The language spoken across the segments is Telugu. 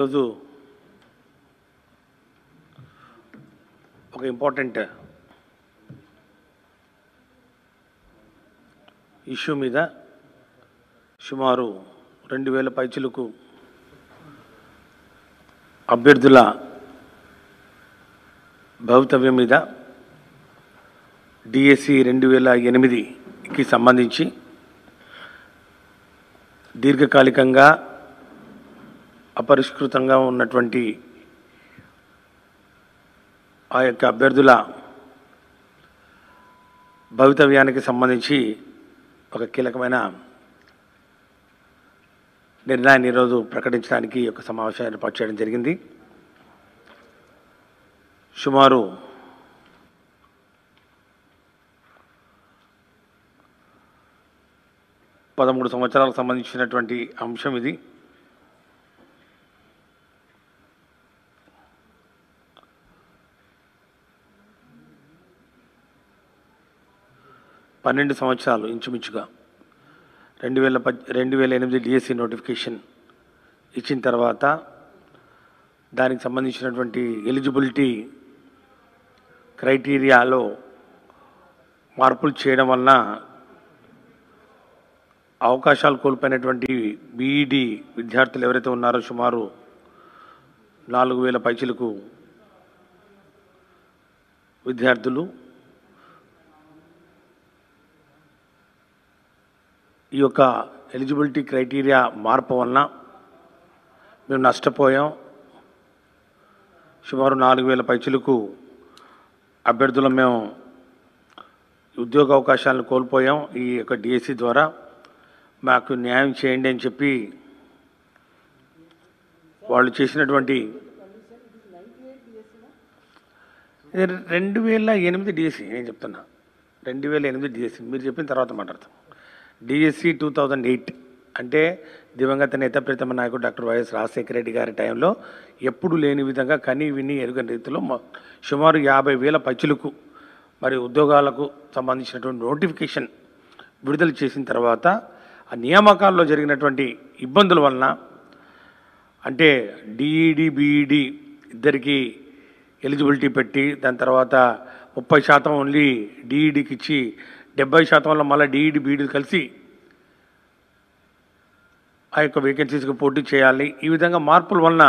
రోజు ఒక ఇంపార్టెంట్ ఇష్యూ మీద సుమారు 2000 పైచిలకు అభ్యర్థుల భవితవ్యం మీద డిఎస్సి 2008కి సంబంధించి దీర్ఘకాలికంగా అపరిష్కృతంగా ఉన్నటువంటి ఆ యొక్క అభ్యర్థుల భవితవ్యానికి సంబంధించి ఒక కీలకమైన నిర్ణయాన్ని ఈరోజు ప్రకటించడానికి ఒక సమావేశం ఏర్పాటు చేయడం జరిగింది. సుమారు 13 సంవత్సరాలకు సంబంధించినటువంటి అంశం ఇది. పన్నెండు సంవత్సరాలు ఇంచుమించుగా 2008 డిఎస్సి నోటిఫికేషన్ ఇచ్చిన తర్వాత దానికి సంబంధించినటువంటి ఎలిజిబిలిటీ క్రైటీరియాలో మార్పులు చేయడం వలన అవకాశాలు కోల్పోయినటువంటి బీఈడి విద్యార్థులు ఎవరైతే ఉన్నారో సుమారు 4000 పైచిలకు విద్యార్థులు ఈ యొక్క ఎలిజిబిలిటీ క్రైటీరియా మార్పు వలన మేము నష్టపోయాం. సుమారు 4000 పైచిలకు అభ్యర్థులు మేము ఉద్యోగ అవకాశాలను కోల్పోయాం. ఈ యొక్క డిఎస్సి ద్వారా మాకు న్యాయం చేయండి అని చెప్పి వాళ్ళు చేసినటువంటి 2008 డిఎస్సి నేను చెప్తున్నా. 2008 డిఎస్సి మీరు చెప్పిన తర్వాత మాట్లాడతాం. డిఎస్సి 2008 అంటే దివంగత నేత ప్రీతమ నాయకుడు డాక్టర్ వైఎస్ రాజశేఖర రెడ్డి గారి టైంలో ఎప్పుడు లేని విధంగా కని విని ఎరుగని రీతిలో సుమారు 50,000 పైచిలకు మరి ఉద్యోగాలకు సంబంధించినటువంటి నోటిఫికేషన్ విడుదల చేసిన తర్వాత ఆ నియామకాల్లో జరిగినటువంటి ఇబ్బందుల వలన అంటే డిఈడి బీఈడి ఇద్దరికి ఎలిజిబిలిటీ పెట్టి దాని తర్వాత 30% ఓన్లీ డిఈడికి ఇచ్చి 70%లో మళ్ళీ డిఈడి బీఈడి కలిసి ఆ యొక్క వేకెన్సీస్కి పోటీ చేయాలి. ఈ విధంగా మార్పుల వలన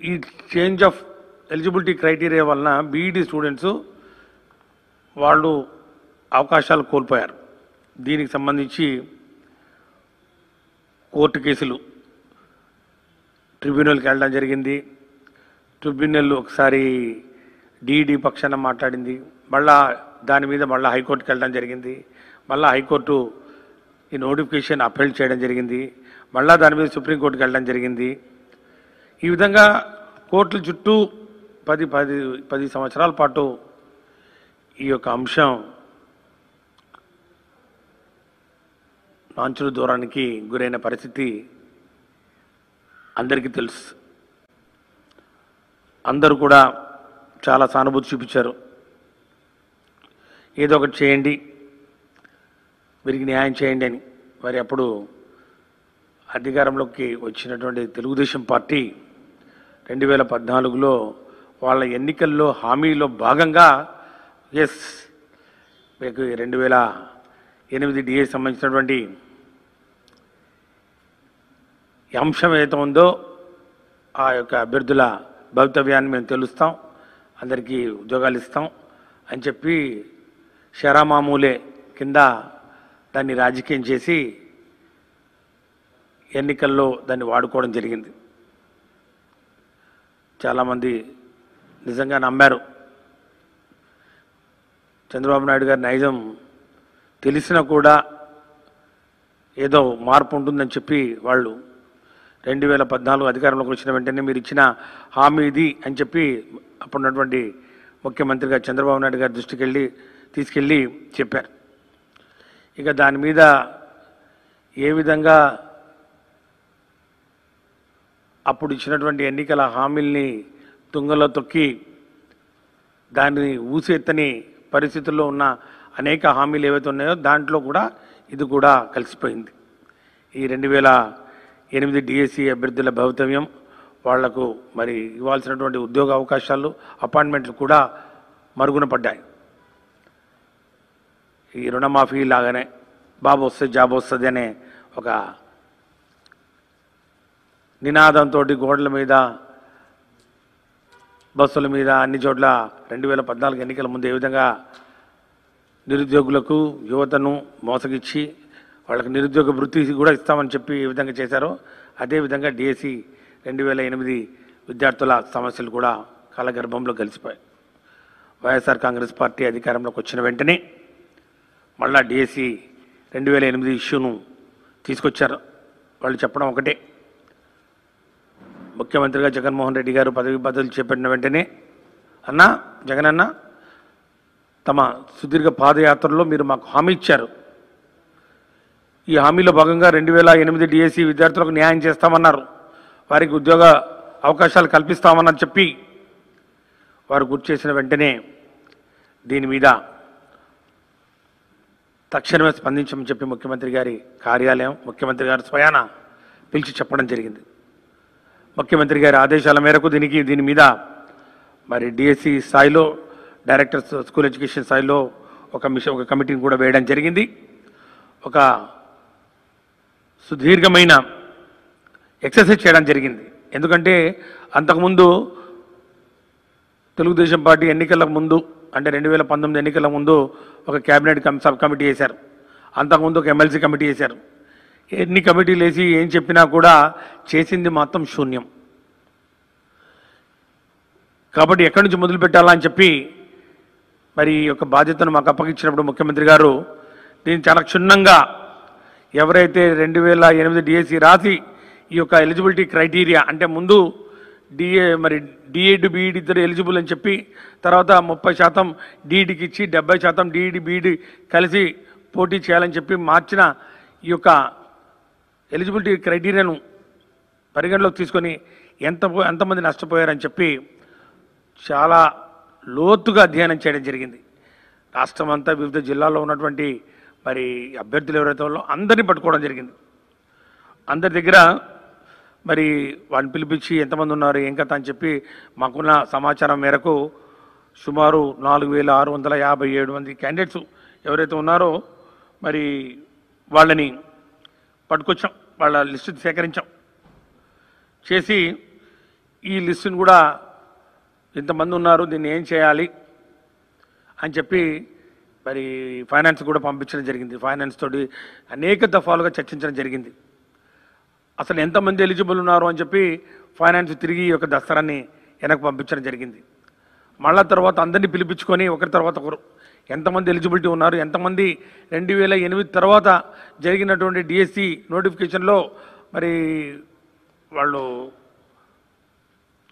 ఈ చేంజ్ ఆఫ్ ఎలిజిబిలిటీ క్రైటీరియా వలన బీఈడి స్టూడెంట్స్ వాళ్ళు అవకాశాలు కోల్పోయారు. దీనికి సంబంధించి కోర్టు కేసులు ట్రిబ్యునల్కి వెళ్ళడం జరిగింది. ట్రిబ్యునల్ ఒకసారి డిఈడి పక్షాన మాట్లాడింది. మళ్ళా దాని మీద మళ్ళీ హైకోర్టుకి వెళ్ళడం జరిగింది. మళ్ళీ హైకోర్టు ఈ నోటిఫికేషన్ అప్పీల్ చేయడం జరిగింది. మళ్ళీ దాని మీద సుప్రీంకోర్టుకి వెళ్ళడం జరిగింది. ఈ విధంగా కోర్టుల చుట్టూ 10 సంవత్సరాల పాటు ఈ యొక్క అంశం నాంచుల దూరానికి గురైన పరిస్థితి అందరికీ తెలుసు. అందరూ కూడా చాలా సానుభూతి చూపించారు. ఏదో ఒకటి చేయండి, వీరికి న్యాయం చేయండి అని. మరి అప్పుడు అధికారంలోకి వచ్చినటువంటి తెలుగుదేశం పార్టీ 2014లో వాళ్ళ ఎన్నికల్లో హామీలో భాగంగా ఎస్ మీకు 2008 డిఏ సంబంధించినటువంటి అంశం ఏదైతే ఉందో ఆ యొక్క అభ్యర్థుల భవితవ్యాన్ని మేము తెలుస్తాం, అందరికీ ఉద్యోగాలు ఇస్తాం అని చెప్పి షరామామూలే కింద దాన్ని రాజకీయం చేసి ఎన్నికల్లో దాన్ని వాడుకోవడం జరిగింది. చాలామంది నిజంగా నమ్మారు. చంద్రబాబు నాయుడు గారి నైజం తెలిసినా కూడా ఏదో మార్పు ఉంటుందని చెప్పి వాళ్ళు 2014 అధికారంలోకి వచ్చిన వెంటనే మీరు ఇచ్చిన హామీ ఇది అని చెప్పి అప్పుడున్నటువంటి ముఖ్యమంత్రిగా చంద్రబాబు నాయుడు గారి దృష్టికి తీసుకెళ్ళి చెప్పారు. ఇక దాని మీద ఏ విధంగా అప్పుడు ఇచ్చినటువంటి ఎన్నికల హామీల్ని తుంగలో తొక్కి దాన్ని ఊసెత్తని పరిస్థితుల్లో ఉన్న అనేక హామీలు ఏవైతే ఉన్నాయో దాంట్లో కూడా ఇది కూడా కలిసిపోయింది. ఈ 8 డిఎస్సి అభ్యర్థుల భవితవ్యం, వాళ్లకు మరి ఇవ్వాల్సినటువంటి ఉద్యోగ అవకాశాలు, అపాయింట్మెంట్లు కూడా మరుగున పడ్డాయి. ఈ రుణమాఫీ లాగానే బాబు వస్తుంది జాబ్ వస్తుంది అనే ఒక నినాదంతో గోడల మీద, బస్సుల మీద అన్ని చోట్ల 2014 ఎన్నికల ముందు ఏ విధంగా నిరుద్యోగులకు, యువతను మోసగిచ్చి వాళ్ళకి నిరుద్యోగ వృత్తి కూడా ఇస్తామని చెప్పి ఏ విధంగా చేశారో అదేవిధంగా డిఎస్సి 2008 విద్యార్థుల సమస్యలు కూడా కాలగర్భంలో కలిసిపోయాయి. వైఎస్ఆర్ కాంగ్రెస్ పార్టీ అధికారంలోకి వచ్చిన వెంటనే మళ్ళా డిఎస్సి 2008 ఇష్యూను తీసుకొచ్చారు. వాళ్ళు చెప్పడం ఒకటే, ముఖ్యమంత్రిగా జగన్మోహన్ రెడ్డి గారు పదవి బదులు చేపట్టిన వెంటనే జగన్ అన్న తమ సుదీర్ఘ పాదయాత్రలో మీరు మాకు హామీ ఇచ్చారు. ఈ హామీలో భాగంగా 2008 డిఎస్సి విద్యార్థులకు న్యాయం చేస్తామన్నారు, వారికి ఉద్యోగ అవకాశాలు కల్పిస్తామని చెప్పి వారు గుర్తు చేసిన వెంటనే దీని మీద తక్షణమే స్పందించమని చెప్పి ముఖ్యమంత్రి గారి కార్యాలయం, ముఖ్యమంత్రి గారు స్వయాన పిలిచి చెప్పడం జరిగింది. ముఖ్యమంత్రి గారి ఆదేశాల మేరకు దీని మీద మరి డిఎస్సి స్థాయిలో, డైరెక్టర్స్ స్కూల్ ఎడ్యుకేషన్ స్థాయిలో ఒక కమిటీని కూడా వేయడం జరిగింది. ఒక సుదీర్ఘమైన ఎక్సర్సైజ్ చేయడం జరిగింది. ఎందుకంటే అంతకుముందు తెలుగుదేశం పార్టీ ఎన్నికల ముందు, అంటే 2019 ఎన్నికల ముందు ఒక క్యాబినెట్ సబ్ కమిటీ వేశారు, అంతకుముందు ఒక ఎమ్మెల్సీ కమిటీ వేశారు. ఎన్ని కమిటీలు వేసి ఏం చెప్పినా కూడా చేసింది మాత్రం శూన్యం. కాబట్టి ఎక్కడి నుంచి మొదలు పెట్టాలని చెప్పి మరి ఈ యొక్క బాధ్యతను మాకు అప్పగించినప్పుడు ముఖ్యమంత్రి గారు దీన్ని చాలా క్షుణ్ణంగా, ఎవరైతే 2008 డిఎస్సి రాసి ఈ యొక్క ఎలిజిబిలిటీ క్రైటీరియా, అంటే ముందు డిఎడ్ బీఈడి ఇద్దరు ఎలిజిబుల్ అని చెప్పి తర్వాత 30% డిఈడికి ఇచ్చి 70% డిఈడి బీఈడి కలిసి పోటీ చేయాలని చెప్పి మార్చిన ఈ యొక్క ఎలిజిబిలిటీ క్రైటీరియాను పరిగణలోకి తీసుకొని ఎంతమంది నష్టపోయారని చెప్పి చాలా లోతుగా అధ్యయనం చేయడం జరిగింది. రాష్ట్రం అంతా వివిధ జిల్లాల్లో ఉన్నటువంటి మరి అభ్యర్థులు ఎవరైతే ఉన్నారో అందరినీ పట్టుకోవడం జరిగింది. అందరి దగ్గర మరి వాళ్ళని పిలిపించి ఎంతమంది ఉన్నారు ఏం కథ అని చెప్పి మాకున్న సమాచారం మేరకు సుమారు 4657 మంది క్యాండిడేట్స్ ఎవరైతే ఉన్నారో మరి వాళ్ళని పట్టుకొచ్చాం, వాళ్ళ లిస్టు సేకరించాం. చేసి ఈ లిస్టును కూడా ఇంతమంది ఉన్నారు, దీన్ని ఏం చేయాలి అని చెప్పి మరి ఫైనాన్స్ కూడా పంపించడం జరిగింది. ఫైనాన్స్ తోటి అనేక దఫాలుగా చర్చించడం జరిగింది. అసలు ఎంతమంది ఎలిజిబుల్ ఉన్నారు అని చెప్పి ఫైనాన్స్ తిరిగి ఈ యొక్క దస్తరాన్ని వెనక్కి పంపించడం జరిగింది. మళ్ళా తర్వాత అందరినీ పిలిపించుకొని ఒకరి తర్వాత ఒకరు ఎంతమంది ఎలిజిబిలిటీ ఉన్నారు, ఎంతమంది 2008 తర్వాత జరిగినటువంటి డిఎస్సి నోటిఫికేషన్లో మరి వాళ్ళు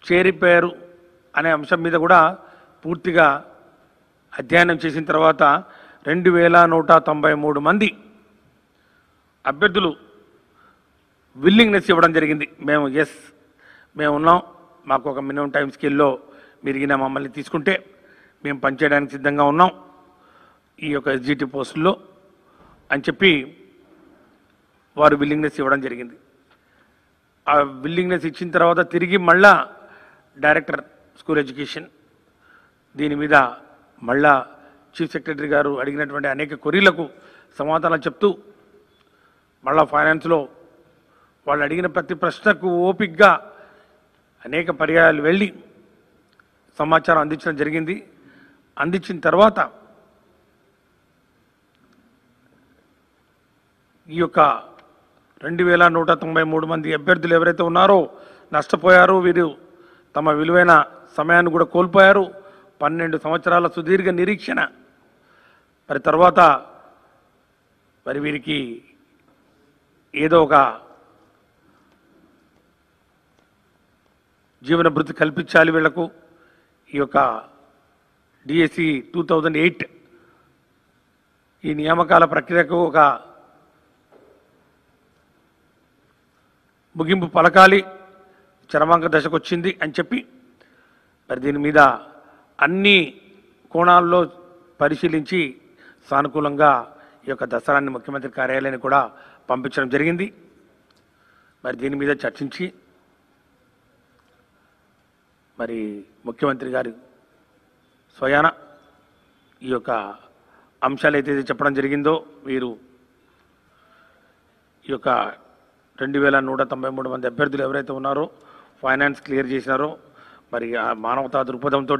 చేరిపోయారు అనే అంశం మీద కూడా పూర్తిగా అధ్యయనం చేసిన తర్వాత 2193 మంది అభ్యర్థులు విల్లింగ్నెస్ ఇవ్వడం జరిగింది. మేము ఉన్నాం, మాకు ఒక మినిమం టైం స్కేల్లో మెరిగిన మమ్మల్ని తీసుకుంటే మేము పనిచేయడానికి సిద్ధంగా ఉన్నాం ఈ యొక్క ఎస్జిటి పోస్టుల్లో అని చెప్పి వారు విల్లింగ్నెస్ ఇవ్వడం జరిగింది. ఆ విల్లింగ్నెస్ ఇచ్చిన తర్వాత తిరిగి మళ్ళా డైరెక్టర్ స్కూల్ ఎడ్యుకేషన్ దీని మీద మళ్ళా చీఫ్ సెక్రటరీ గారు అడిగినటువంటి అనేక క్వరీలకు సమాధానాలు చెప్తూ మళ్ళా ఫైనాన్స్లో వాళ్ళు అడిగిన ప్రతి ప్రశ్నకు ఓపికగా అనేక పర్యాయాలు వెళ్ళి సమాచారం అందించడం జరిగింది. అందించిన తర్వాత ఈ యొక్క 2193 మంది అభ్యర్థులు ఎవరైతే ఉన్నారో నష్టపోయారో, వీరు తమ విలువైన సమయాన్ని కూడా కోల్పోయారు. 12 సంవత్సరాల సుదీర్ఘ నిరీక్షణ మరి తర్వాత మరి వీరికి ఏదో ఒక జీవన భృతి కల్పించాలి వీళ్లకు. ఈ యొక్క డిఎస్సి 2008 ఈ నియామకాల ప్రక్రియకు ఒక ముగింపు పలకాలి, చరమాంక దశకు వచ్చింది అని చెప్పి మరి దీని మీద అన్ని కోణాల్లో పరిశీలించి సానుకూలంగా ఈ యొక్క దసరాన్ని ముఖ్యమంత్రి కార్యాలయాన్ని కూడా పంపించడం జరిగింది. మరి దీని మీద చర్చించి మరి ముఖ్యమంత్రి గారు స్వయాన ఈ యొక్క అంశాలు అయితే చెప్పడం జరిగిందో వీరు ఈ యొక్క 2193 మంది అభ్యర్థులు ఎవరైతే ఉన్నారో ఫైనాన్స్ క్లియర్ చేసినారో మరి ఆ మానవతా దృక్పథంతో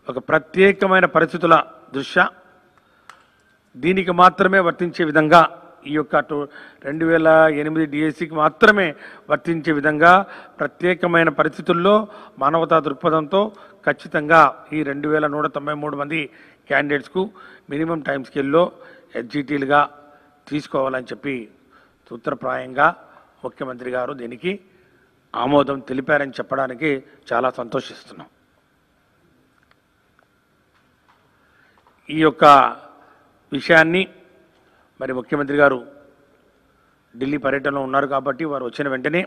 ఒక ప్రత్యేకమైన పరిస్థితుల దృష్ట్యా దీనికి మాత్రమే వర్తించే విధంగా ఈ యొక్క 2008 డిఎస్సికి మాత్రమే వర్తించే విధంగా ప్రత్యేకమైన పరిస్థితుల్లో మానవతా దృక్పథంతో ఖచ్చితంగా ఈ 2193 మంది క్యాండిడేట్స్కు మినిమం టైం స్కేల్లో ఎస్జిటీలుగా తీసుకోవాలని చెప్పి సూత్రప్రాయంగా ముఖ్యమంత్రి గారు దీనికి ఆమోదం తెలిపారని చెప్పడానికి చాలా సంతోషిస్తున్నాం. ఈ యొక్క విషయాన్ని మరి ముఖ్యమంత్రి గారు ఢిల్లీ పర్యటనలో ఉన్నారు కాబట్టి వారు వచ్చిన వెంటనే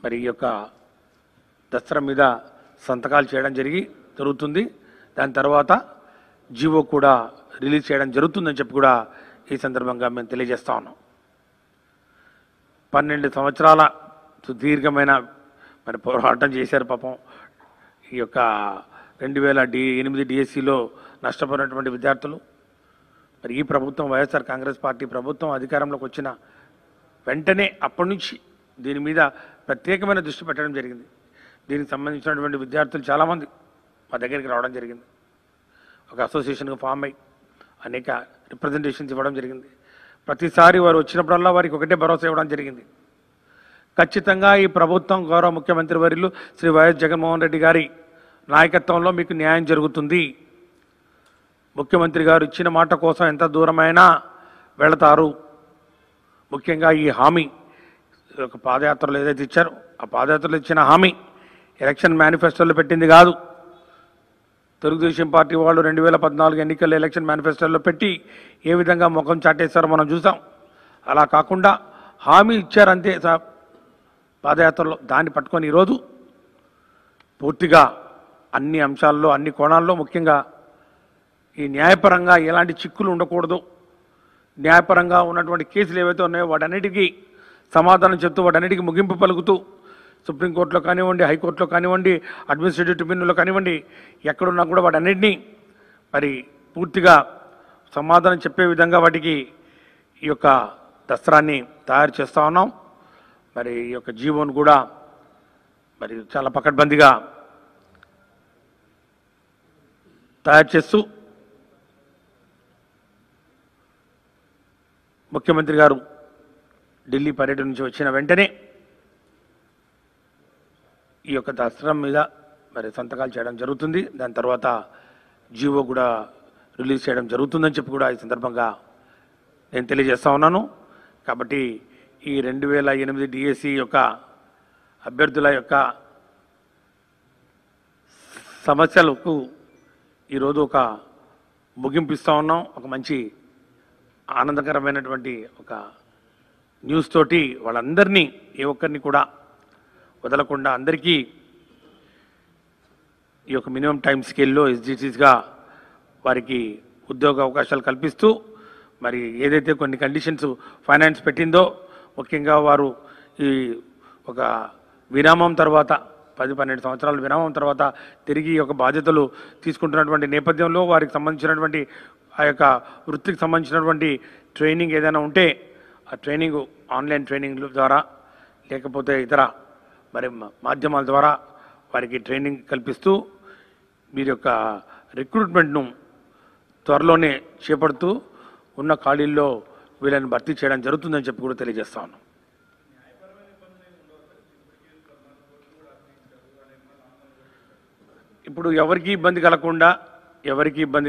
మరి ఈ యొక్క దస్త్రం మీద సంతకాలు చేయడం జరుగుతుంది. దాని తర్వాత జీవో కూడా రిలీజ్ చేయడం జరుగుతుందని చెప్పి కూడా ఈ సందర్భంగా మేము తెలియజేస్తా ఉన్నాం. 12 సంవత్సరాల సుదీర్ఘమైన మరి పోరాటం చేశారు పాపం. ఈ యొక్క 2008 డిఎస్సిలో నష్టపోయినటువంటి విద్యార్థులు మరి ఈ ప్రభుత్వం వైఎస్ఆర్ కాంగ్రెస్ పార్టీ ప్రభుత్వం అధికారంలోకి వచ్చిన వెంటనే అప్పటి నుంచి దీని మీద ప్రత్యేకమైన దృష్టి పెట్టడం జరిగింది. దీనికి సంబంధించినటువంటి విద్యార్థులు చాలామంది మా దగ్గరికి రావడం జరిగింది. ఒక అసోసియేషన్గా ఫామ్ అయ్యి అనేక రిప్రజెంటేషన్స్ ఇవ్వడం జరిగింది. ప్రతిసారి వారు వచ్చినప్పుడల్లా వారికి ఒకటే భరోసా ఇవ్వడం జరిగింది. ఖచ్చితంగా ఈ ప్రభుత్వం గౌరవ ముఖ్యమంత్రి వర్యులు శ్రీ వైఎస్ జగన్మోహన్ రెడ్డి గారి నాయకత్వంలో మీకు న్యాయం జరుగుతుంది. ముఖ్యమంత్రి గారు ఇచ్చిన మాట కోసం ఎంత దూరమైనా వెళతారు. ముఖ్యంగా ఈ హామీ ఒక పాదయాత్రలు ఏదైతే ఇచ్చారో ఆ పాదయాత్రలు ఇచ్చిన హామీ ఎలక్షన్ మేనిఫెస్టోలో పెట్టింది కాదు. తెలుగుదేశం పార్టీ వాళ్ళు 2014 ఎన్నికల ఎలక్షన్ మేనిఫెస్టోలో పెట్టి ఏ విధంగా ముఖం చాటేశారో మనం చూసాం. అలా కాకుండా హామీ ఇచ్చారంతే పాదయాత్రలో. దాన్ని పట్టుకొని ఈరోజు పూర్తిగా అన్ని అంశాల్లో అన్ని కోణాల్లో ముఖ్యంగా ఈ న్యాయపరంగా ఎలాంటి చిక్కులు ఉండకూడదు, న్యాయపరంగా ఉన్నటువంటి కేసులు ఏవైతే ఉన్నాయో వాటన్నిటికీ సమాధానం చెప్తూ వాటన్నిటికీ ముగింపు పలుకుతూ సుప్రీంకోర్టులో కానివ్వండి, హైకోర్టులో కానివ్వండి, అడ్మినిస్ట్రేటివ్ ట్రిబ్యునల్లో కానివ్వండి, ఎక్కడున్నా కూడా వాటన్నిటినీ మరి పూర్తిగా సమాధానం చెప్పే విధంగా వాటికి ఈ యొక్క దస్త్రాన్ని తయారు చేస్తూ ఉన్నాం. మరి ఈ యొక్క జీవోను కూడా మరి చాలా పకడ్బందీగా తయారు చేస్తూ ముఖ్యమంత్రి గారు ఢిల్లీ పర్యటన నుంచి వచ్చిన వెంటనే ఈ యొక్క దస్త్రం మీద మరి సంతకాలు చేయడం జరుగుతుంది. దాని తర్వాత జీవో కూడా రిలీజ్ చేయడం జరుగుతుందని చెప్పి కూడా ఈ సందర్భంగా నేను తెలియజేస్తా ఉన్నాను. కాబట్టి ఈ 2008 డిఎస్సి యొక్క అభ్యర్థుల యొక్క సమస్యలకు ఈరోజు ఒక ముగింపు ఇస్తూ ఉన్నాం. ఒక మంచి ఆనందకరమైనటువంటి ఒక న్యూస్ తోటి వాళ్ళందరినీ ఏ ఒక్కరిని కూడా వదలకుండా అందరికీ ఈ యొక్క మినిమం టైం స్కేల్లో ఎస్జిటీస్గా వారికి ఉద్యోగ అవకాశాలు కల్పిస్తూ మరి ఏదైతే కొన్ని కండిషన్స్ ఫైనాన్స్ పెట్టిందో ముఖ్యంగా వారు ఈ ఒక విరామం తర్వాత 10-12 సంవత్సరాల విరామం తర్వాత తిరిగి ఒక బాధ్యతలు తీసుకుంటున్నటువంటి నేపథ్యంలో వారికి సంబంధించినటువంటి ఆ యొక్క వృత్తికి సంబంధించినటువంటి ట్రైనింగ్ ఏదైనా ఉంటే ఆ ట్రైనింగ్ ఆన్లైన్ ట్రైనింగ్ ద్వారా లేకపోతే ఇతర మరి మాధ్యమాల ద్వారా వారికి ట్రైనింగ్ కల్పిస్తూ వీరి యొక్క రిక్రూట్మెంట్ను త్వరలోనే చేపడుతూ ఉన్న ఖాళీల్లో వీళ్ళని భర్తీ చేయడం జరుగుతుందని చెప్పి కూడా తెలియజేస్తా ఉన్నాం. ఇప్పుడు ఎవరికి ఇబ్బంది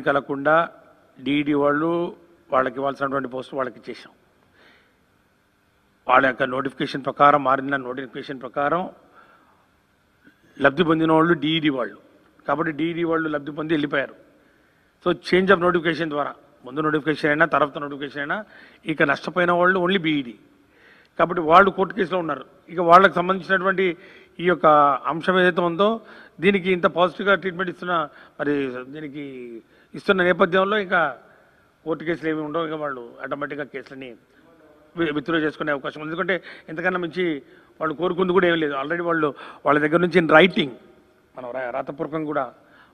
కలగకుండా డీఈడీ వాళ్ళు వాళ్ళకి ఇవ్వాల్సినటువంటి పోస్టు వాళ్ళకి ఇచ్చేసాం. వాళ్ళ యొక్క నోటిఫికేషన్ ప్రకారం మారిన నోటిఫికేషన్ ప్రకారం లబ్ధి పొందిన వాళ్ళు డీఈడీ వాళ్ళు కాబట్టి డీఈడీ వాళ్ళు లబ్ధి పొంది వెళ్ళిపోయారు. సో చేంజ్ ఆఫ్ నోటిఫికేషన్ ద్వారా ముందు నోటిఫికేషన్ అయినా తర్వాత నోటిఫికేషన్ అయినా ఇక నష్టపోయిన వాళ్ళు ఓన్లీ బీఈడీ కాబట్టి వాళ్ళు కోర్టు కేసులో ఉన్నారు. ఇక వాళ్ళకి సంబంధించినటువంటి ఈ యొక్క అంశం ఏదైతే ఉందో దీనికి ఇంత పాజిటివ్గా ట్రీట్మెంట్ దీనికి ఇస్తున్న నేపథ్యంలో ఇంకా కోర్టు కేసులు ఏమి ఉండవు. ఇక వాళ్ళు ఆటోమేటిక్గా కేసులని విత్డ్రా చేసుకునే అవకాశం ఉంది. ఎందుకంటే ఎంతకన్నా మించి వాళ్ళు కోరుకుంది కూడా ఏం లేదు. ఆల్రెడీ వాళ్ళ దగ్గర నుంచి రైటింగ్ మనం రాతపూర్వకం కూడా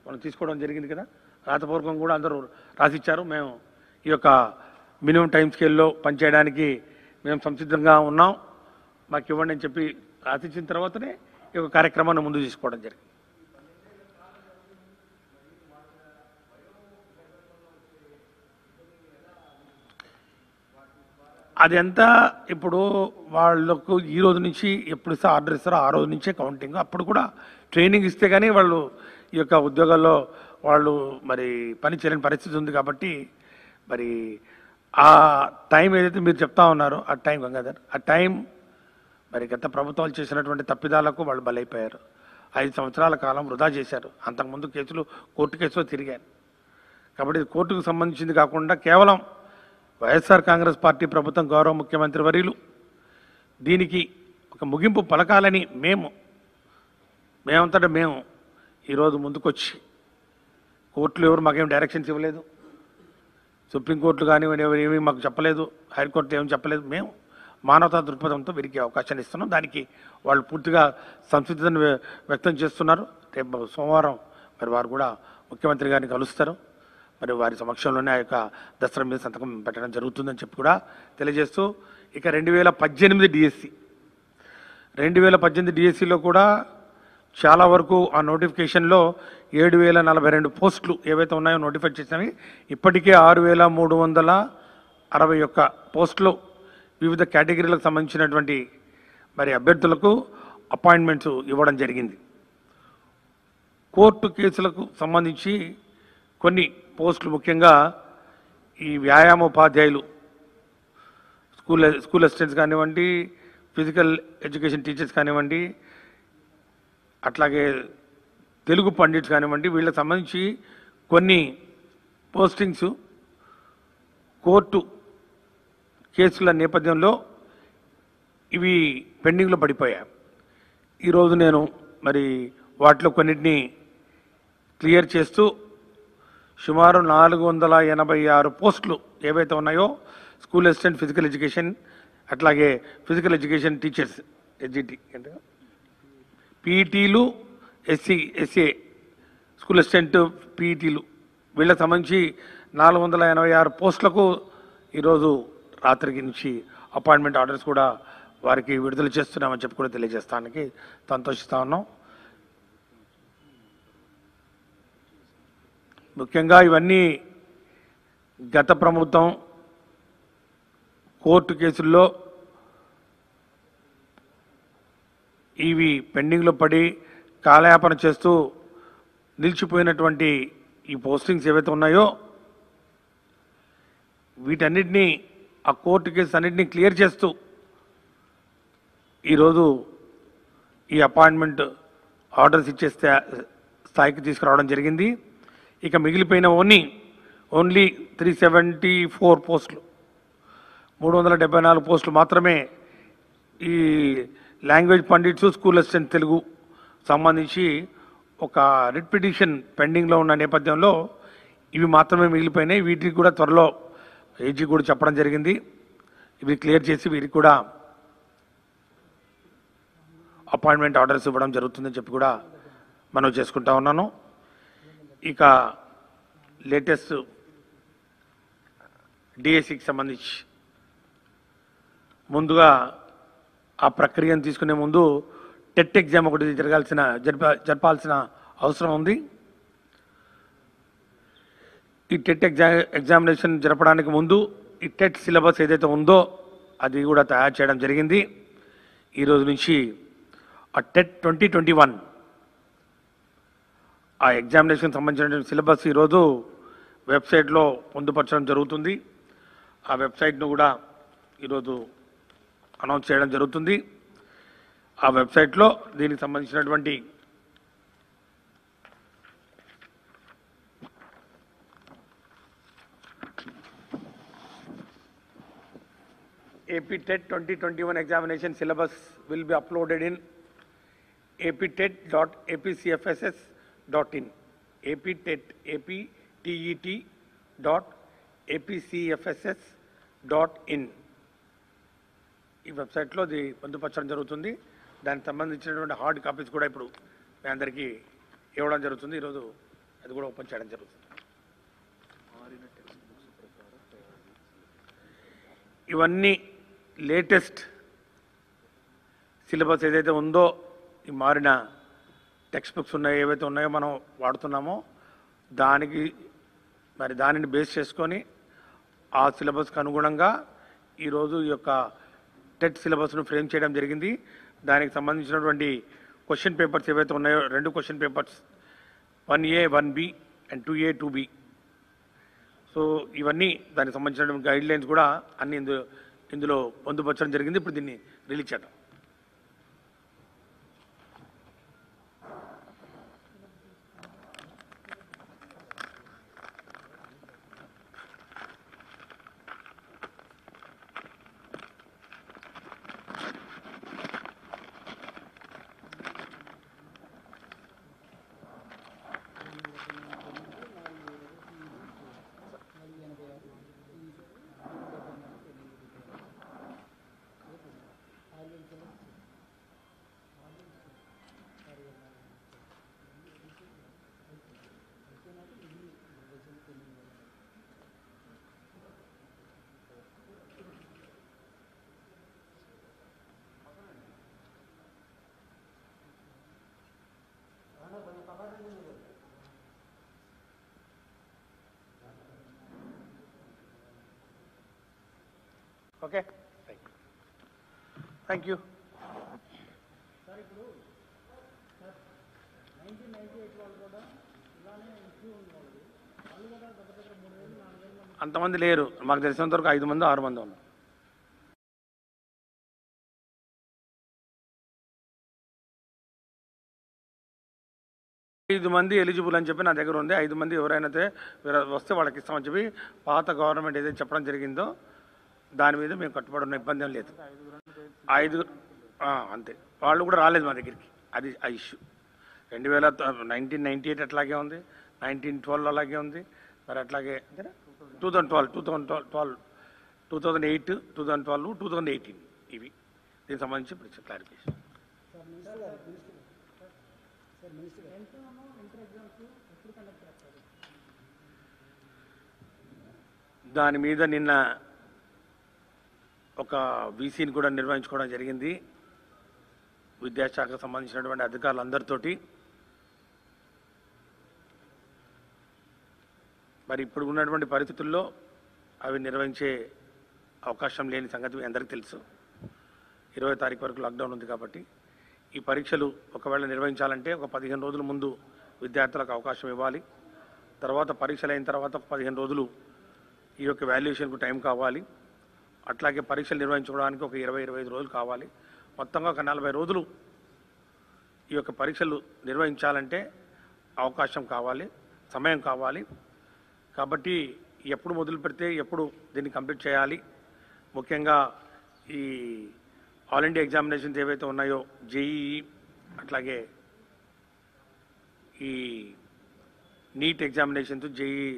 మనం తీసుకోవడం జరిగింది కదా. రాతపూర్వకం కూడా అందరూ రాసిచ్చారు. మేము ఈ యొక్క మినిమం టైం స్కేల్లో పనిచేయడానికి మేము సంసిద్ధంగా ఉన్నాం, మాకు ఇవ్వండి అని చెప్పి రాసిచ్చిన తర్వాతనే ఈ యొక్క కార్యక్రమాన్ని ముందు తీసుకోవడం జరిగింది. అది ఎంత ఇప్పుడు వాళ్ళకు ఈ రోజు నుంచి ఎప్పుడు ఇస్తే ఆర్డర్ ఇస్తారో ఆ రోజు నుంచే కౌంటింగ్. అప్పుడు కూడా ట్రైనింగ్ ఇస్తే కానీ వాళ్ళు ఈ యొక్క ఉద్యోగాల్లో వాళ్ళు మరి పని చేయలేని పరిస్థితి ఉంది. కాబట్టి మరి ఆ టైం ఏదైతే మీరు చెప్తా ఉన్నారో ఆ టైం గంగాధర్, ఆ టైం మరి గత ప్రభుత్వాలు చేసినటువంటి తప్పిదాలకు వాళ్ళు బలైపోయారు. 5 సంవత్సరాల కాలం వృధా చేశారు. అంతకుముందు కేసులు కోర్టు కేసులో తిరిగారు. కాబట్టి ఇది కోర్టుకు సంబంధించింది కాకుండా కేవలం వైఎస్ఆర్ కాంగ్రెస్ పార్టీ ప్రభుత్వం గౌరవ ముఖ్యమంత్రి వర్యులు దీనికి ఒక ముగింపు పలకాలని మేమంతటా మేము ఈరోజు ముందుకొచ్చి, కోర్టులు ఎవరు మాకేం డైరెక్షన్స్ ఇవ్వలేదు, సుప్రీంకోర్టులు కానివ్వండి ఎవరు ఏమీ మాకు చెప్పలేదు, హైకోర్టు ఏమీ చెప్పలేదు. మేము మానవతా దృక్పథంతో వీరికి అవకాశాన్ని ఇస్తున్నాం. దానికి వాళ్ళు పూర్తిగా సంసిద్ధతను వ్యక్తం చేస్తున్నారు. రేపు సోమవారం మరి వారు కూడా ముఖ్యమంత్రి గారిని కలుస్తారు. మరి వారి సమక్షంలోనే ఆ యొక్క దసరా మీద సంతకం పెట్టడం జరుగుతుందని చెప్పి కూడా తెలియజేస్తూ, ఇక 2018 డిఎస్సి 2018 డిఎస్సిలో కూడా చాలా వరకు ఆ నోటిఫికేషన్లో 7,042 పోస్టులు ఏవైతే ఉన్నాయో నోటిఫై చేసినవి ఇప్పటికే 6,361 పోస్టులు వివిధ కేటగిరీలకు సంబంధించినటువంటి మరి అభ్యర్థులకు అపాయింట్మెంట్స్ ఇవ్వడం జరిగింది. కోర్టు కేసులకు సంబంధించి కొన్ని పోస్టులు ముఖ్యంగా ఈ వ్యాయామోపాధ్యాయులు, స్కూల్ అసిస్టెంట్స్ కానివ్వండి, ఫిజికల్ ఎడ్యుకేషన్ టీచర్స్ కానివ్వండి, అట్లాగే తెలుగు పండిట్స్ కానివ్వండి, వీళ్ళకి సంబంధించి కొన్ని పోస్టింగ్స్ కోర్టు కేసుల నేపథ్యంలో ఇవి పెండింగ్లో పడిపోయాయి. ఈరోజు నేను మరి వాటిలో కొన్నిటిని క్లియర్ చేస్తూ సుమారు 486 పోస్టులు ఏవైతే ఉన్నాయో స్కూల్ అసిస్టెంట్ ఫిజికల్ ఎడ్యుకేషన్, అట్లాగే ఫిజికల్ ఎడ్యుకేషన్ టీచర్స్ ఎస్జిటి అంటే పీఈటీలు, ఎస్ఏ స్కూల్ అసిస్టెంట్ పీఈటీలు వీళ్ళకి సంబంధించి 486 పోస్టులకు ఈరోజు రాత్రికి నుంచి అపాయింట్మెంట్ ఆర్డర్స్ కూడా వారికి విడుదల చేస్తున్నామని చెప్పి కూడా తెలియజేస్తానికి సంతోషిస్తా ఉన్నాం. ముఖ్యంగా ఇవన్నీ గత ప్రభుత్వం కోర్టు కేసుల్లో ఇవి పెండింగ్లో పడి కాలయాపన చేస్తూ నిలిచిపోయినటువంటి ఈ పోస్టింగ్స్ ఏవైతే ఉన్నాయో వీటన్నిటినీ ఆ కోర్టు కేసు అన్నింటినీ క్లియర్ చేస్తూ ఈరోజు ఈ అపాయింట్మెంట్ ఆర్డర్స్ ఇచ్చే స్థాయికి తీసుకురావడం జరిగింది. ఇక మిగిలిపోయిన ఓన్లీ 374 పోస్టులు, 374 పోస్టులు మాత్రమే ఈ language pundits, school assistant Telugu సంబంధించి ఒక రిట్ పిటిషన్ పెండింగ్లో ఉన్న నేపథ్యంలో ఇవి మాత్రమే మిగిలిపోయినాయి. వీటికి కూడా త్వరలో ఏజీ కూడా చెప్పడం జరిగింది. ఇవి క్లియర్ చేసి వీరికి కూడా అపాయింట్మెంట్ ఆర్డర్స్ ఇవ్వడం జరుగుతుందని చెప్పి కూడా మనం చేసుకుంటా ఉన్నాను. ఇక లేటెస్ట్ డిఎస్సికి సంబంధించి ముందుగా ఆ ప్రక్రియను తీసుకునే ముందు టెట్ ఎగ్జామ్ ఒకటి జరపాల్సిన అవసరం ఉంది. ఈ టెట్ ఎగ్జామినేషన్ జరపడానికి ముందు ఈ టెట్ సిలబస్ ఏదైతే ఉందో అది కూడా తయారు చేయడం జరిగింది. ఈరోజు నుంచి ఆ టెట్ 2021 ఆ ఎగ్జామినేషన్ సంబంధించిన సిలబస్ ఈరోజు వెబ్సైట్లో పొందుపరచడం జరుగుతుంది. ఆ వెబ్సైట్ను కూడా ఈరోజు అనౌన్స్ చేయడం జరుగుతుంది. ఆ వెబ్సైట్లో దీనికి సంబంధించినటువంటి AP TET 2021 examination syllabus will be uploaded in aptet.apcfss.in, aptet.apcfss.in. ఈ వెబ్సైట్లో అది పొందుపరచడం జరుగుతుంది. దానికి సంబంధించినటువంటి హార్డ్ కాపీస్ కూడా ఇప్పుడు మీ అందరికీ ఇవ్వడం జరుగుతుంది. ఈరోజు అది కూడా ఓపెన్ చేయడం జరుగుతుంది. ఇవన్నీ లేటెస్ట్ సిలబస్ ఏదైతే ఉందో, ఈ మారిన టెక్స్ట్ బుక్స్ ఉన్నాయో, ఏవైతే ఉన్నాయో మనం వాడుతున్నామో దానిని బేస్ చేసుకొని ఆ సిలబస్కి అనుగుణంగా ఈరోజు ఈ యొక్క టెట్ సిలబస్ను ఫ్రేమ్ చేయడం జరిగింది. దానికి సంబంధించినటువంటి క్వశ్చన్ పేపర్స్ ఏవైతే ఉన్నాయో, 2 question papers 1A 1B and 2A 2B. So ఇవన్నీ దానికి సంబంధించినటువంటి గైడ్ లైన్స్ కూడా అన్ని ఇందులో పొందుపరచడం జరిగింది. ఇప్పుడు దీన్ని రిలీజ్ చేద్దాం. Okay, thank you. అంతమంది లేరు, మాకు తెలిసినంత వరకు 5 మంది 6 మంది ఉన్నారు. ఐదు మంది ఎలిజిబుల్ అని చెప్పి నా దగ్గర ఉంది. 5 మంది ఎవరైనా వస్తే వాళ్ళకి ఇస్తామని చెప్పి పాత గవర్నమెంట్ ఏదైతే చెప్పడం జరిగిందో దాని మీద మేము కట్టుబడి ఉన్న ఇబ్బంది ఏం లేదు. 5 అంతే, వాళ్ళు కూడా రాలేదు మా దగ్గరికి. అది ఆ ఇష్యూ. 1998 అట్లాగే ఉంది, 1912 అలాగే ఉంది, మరి అట్లాగే 2012, 2008, 2012, 2018 ఇవి. దీనికి సంబంధించి క్లారిఫికేషన్. దాని మీద నిన్న ఒక వీసీని కూడా నిర్వహించుకోవడం జరిగింది విద్యాశాఖకు సంబంధించినటువంటి అధికారులందరితోటి. మరి ఇప్పుడు ఉన్నటువంటి పరిస్థితుల్లో అవి నిర్వహించే అవకాశం లేని సంగతి మీ అందరికీ తెలుసు. 20వ తారీఖు వరకు లాక్డౌన్ ఉంది కాబట్టి ఈ పరీక్షలు ఒకవేళ నిర్వహించాలంటే ఒక 15 రోజుల ముందు విద్యార్థులకు అవకాశం ఇవ్వాలి. తర్వాత పరీక్షలు అయిన తర్వాత ఒక 15 రోజులు ఈ యొక్క వాల్యుయేషన్కు టైం కావాలి. అట్లాగే పరీక్షలు నిర్వహించుకోవడానికి ఒక 20-25 రోజులు కావాలి. మొత్తంగా ఒక 40 రోజులు ఈ యొక్క పరీక్షలు నిర్వహించాలంటే అవకాశం కావాలి, సమయం కావాలి. కాబట్టి ఎప్పుడు మొదలు పెడితే ఎప్పుడు దీన్ని కంప్లీట్ చేయాలి. ముఖ్యంగా ఈ ఆల్ ఇండియా ఎగ్జామినేషన్స్ ఏవైతే ఉన్నాయో, జేఈఈ అట్లాగే ఈ NEET examinations, JEE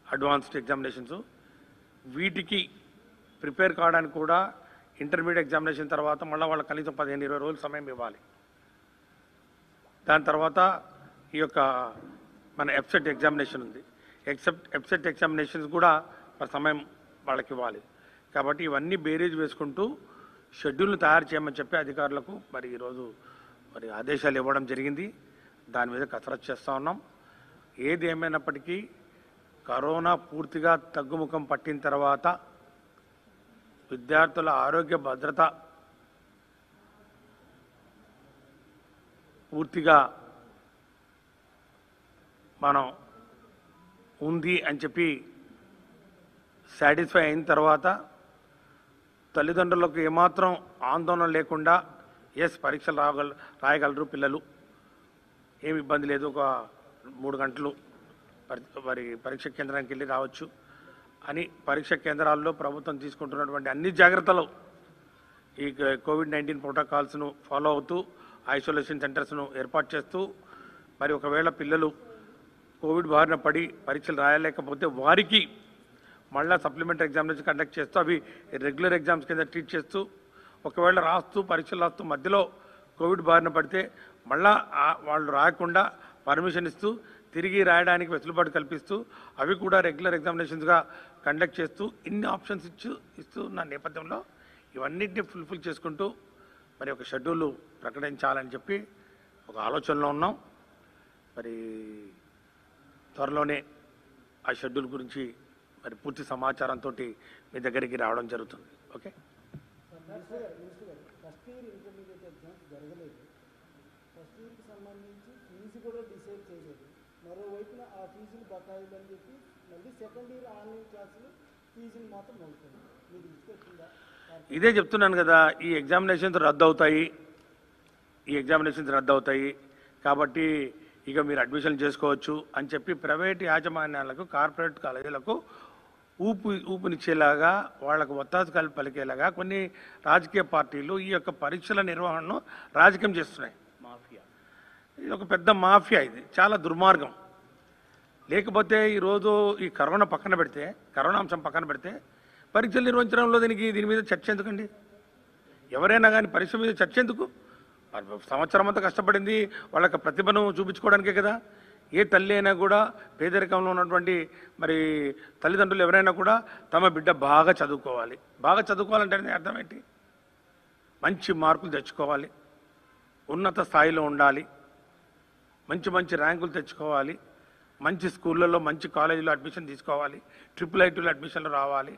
advanced examinations, వీటికి ప్రిపేర్ కావడానికి కూడా ఇంటర్మీడియట్ ఎగ్జామినేషన్ తర్వాత మళ్ళీ వాళ్ళకి కనీసం 15-20 రోజులు సమయం ఇవ్వాలి. దాని తర్వాత ఈ యొక్క మన ఎఫ్సెట్ ఎగ్జామినేషన్ ఉంది. ఎఫ్సెట్ ఎగ్జామినేషన్స్ కూడా సమయం వాళ్ళకి ఇవ్వాలి. కాబట్టి ఇవన్నీ బేరీజ్ వేసుకుంటూ షెడ్యూల్ను తయారు చేయమని చెప్పి అధికారులకు మరి ఈరోజు మరి ఆదేశాలు ఇవ్వడం జరిగింది. దాని మీద కసరత్తు చేస్తూ ఉన్నాం. ఏది ఏమైనప్పటికీ కరోనా పూర్తిగా తగ్గుముఖం పట్టిన తర్వాత విద్యార్థుల ఆరోగ్య భద్రత పూర్తిగా మనం ఉంది అని చెప్పి సాటిస్ఫై అయిన తర్వాత తల్లిదండ్రులకు ఏమాత్రం ఆందోళన లేకుండా పరీక్షలు రాయగలరు పిల్లలు, ఏమి ఇబ్బంది లేదు, ఒక 3 గంటలు మరి పరీక్ష కేంద్రానికి వెళ్ళి రావచ్చు అని పరీక్ష కేంద్రాల్లో ప్రభుత్వం తీసుకుంటున్నటువంటి అన్ని జాగ్రత్తలు, ఈ కోవిడ్-19 ప్రోటోకాల్స్ను ఫాలో అవుతూ ఐసోలేషన్ సెంటర్స్ను ఏర్పాటు చేస్తూ, మరి ఒకవేళ పిల్లలు కోవిడ్ బారిన పడి పరీక్షలు రాయలేకపోతే వారికి మళ్ళీ సప్లిమెంటరీ ఎగ్జామినేషన్ కండక్ట్ చేస్తూ అవి రెగ్యులర్ ఎగ్జామ్స్ కింద ట్రీట్ చేస్తూ ఒకవేళ పరీక్షలు రాస్తూ మధ్యలో కోవిడ్ బారిన పడితే మళ్ళా వాళ్ళు రాయకుండా పర్మిషన్ ఇస్తూ తిరిగి రాయడానికి వెసులుబాటు కల్పిస్తూ అవి కూడా రెగ్యులర్ ఎగ్జామినేషన్స్గా కండక్ట్ చేస్తూ ఇన్ని ఆప్షన్స్ ఇస్తున్న నేపథ్యంలో ఇవన్నిటిని ఫుల్ఫిల్ చేసుకుంటూ మరి ఒక షెడ్యూల్ ప్రకటించాలని చెప్పి ఒక ఆలోచనలో ఉన్నాం. మరి త్వరలోనే ఆ షెడ్యూల్ గురించి మరి పూర్తి సమాచారంతో మీ దగ్గరికి రావడం జరుగుతుంది. Okay. First year intermediate exams జరగలేదు. ఫస్ట్ ఇయర్కి సంబంధించి ఫీజు కూడా డిసైడ్ చేయలేదు. మరోవైపున ఆ ఫీజులు బకాయిలు అని చెప్పి మళ్ళీ సెకండ్ ఇయర్ ఆన్లైన్ క్లాసులు ఫీజులు మాత్రం అవుతుంది. మీకు దృష్టికొచ్చిందా? ఇదే చెప్తున్నాను కదా, ఈ ఎగ్జామినేషన్స్ రద్దు అవుతాయి కాబట్టి ఇక మీరు అడ్మిషన్ చేసుకోవచ్చు అని చెప్పి ప్రైవేట్ యాజమాన్యాలకు కార్పొరేట్ కాలేజీలకు ఊపునిచ్చేలాగా వాళ్ళకు ఒత్తాసు పలికేలాగా కొన్ని రాజకీయ పార్టీలు ఈ యొక్క పరీక్షల నిర్వహణను రాజకీయం చేస్తున్నాయి. మాఫియా, ఇది ఒక పెద్ద మాఫియా, ఇది చాలా దుర్మార్గం. లేకపోతే ఈరోజు ఈ కరోనా అంశం పక్కన పెడితే పరీక్షలు నిర్వహించడంలో దీని మీద చర్చ ఎందుకండి? ఎవరైనా కానీ పరీక్ష మీద చర్చ ఎందుకు? సంవత్సరం అంతా కష్టపడింది వాళ్ళకి ప్రతిభను చూపించుకోవడానికే కదా. ఏ తల్లి అయినా కూడా పేదరికంలో ఉన్నటువంటి మరి తల్లిదండ్రులు ఎవరైనా కూడా తమ బిడ్డ బాగా చదువుకోవాలంటే అర్థం ఏంటి? మంచి మార్కులు తెచ్చుకోవాలి, ఉన్నత స్థాయిలో ఉండాలి, మంచి ర్యాంకులు తెచ్చుకోవాలి, మంచి స్కూళ్ళల్లో మంచి కాలేజీలో అడ్మిషన్ తీసుకోవాలి, IIITలో అడ్మిషన్లు రావాలి,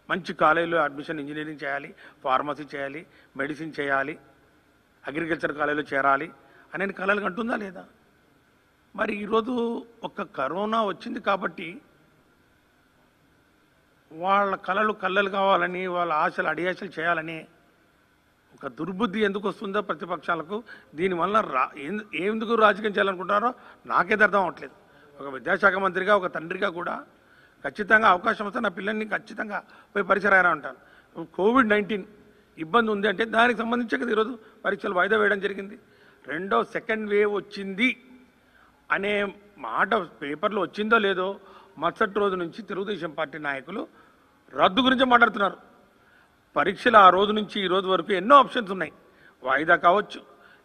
మంచి కాలేజీలో అడ్మిషన్ ఇంజనీరింగ్ చేయాలి, ఫార్మసీ చేయాలి, మెడిసిన్ చేయాలి, అగ్రికల్చర్ కాలేజీలో చేరాలి అనే కళలు అంటుందా లేదా? మరి ఈరోజు ఒక కరోనా వచ్చింది కాబట్టి వాళ్ళ కళలు కావాలని, వాళ్ళ ఆశలు అడియాశలు చేయాలని ఒక దుర్బుద్ధి ఎందుకు వస్తుందో ప్రతిపక్షాలకు? దీనివల్ల ఎందుకు రాజకీయం చేయాలనుకుంటారో నాకేది అర్థం అవ్వట్లేదు. ఒక విద్యాశాఖ మంత్రిగా, ఒక తండ్రిగా కూడా ఖచ్చితంగా అవకాశం వస్తే నా పిల్లల్ని ఖచ్చితంగా పోయి పరీక్ష రాయరా ఉంటాను. COVID-19 ఇబ్బంది ఉంది అంటే దానికి సంబంధించే కదా ఈరోజు పరీక్షలు వాయిదా వేయడం జరిగింది. సెకండ్ వేవ్ వచ్చింది అనే మాట పేపర్లో వచ్చిందో లేదో మరుసటి రోజు నుంచి తెలుగుదేశం పార్టీ నాయకులు రద్దు గురించి మాట్లాడుతున్నారు. పరీక్షలు ఆ రోజు నుంచి ఈ రోజు వరకు ఎన్నో ఆప్షన్స్ ఉన్నాయి. వాయిదా కావచ్చు,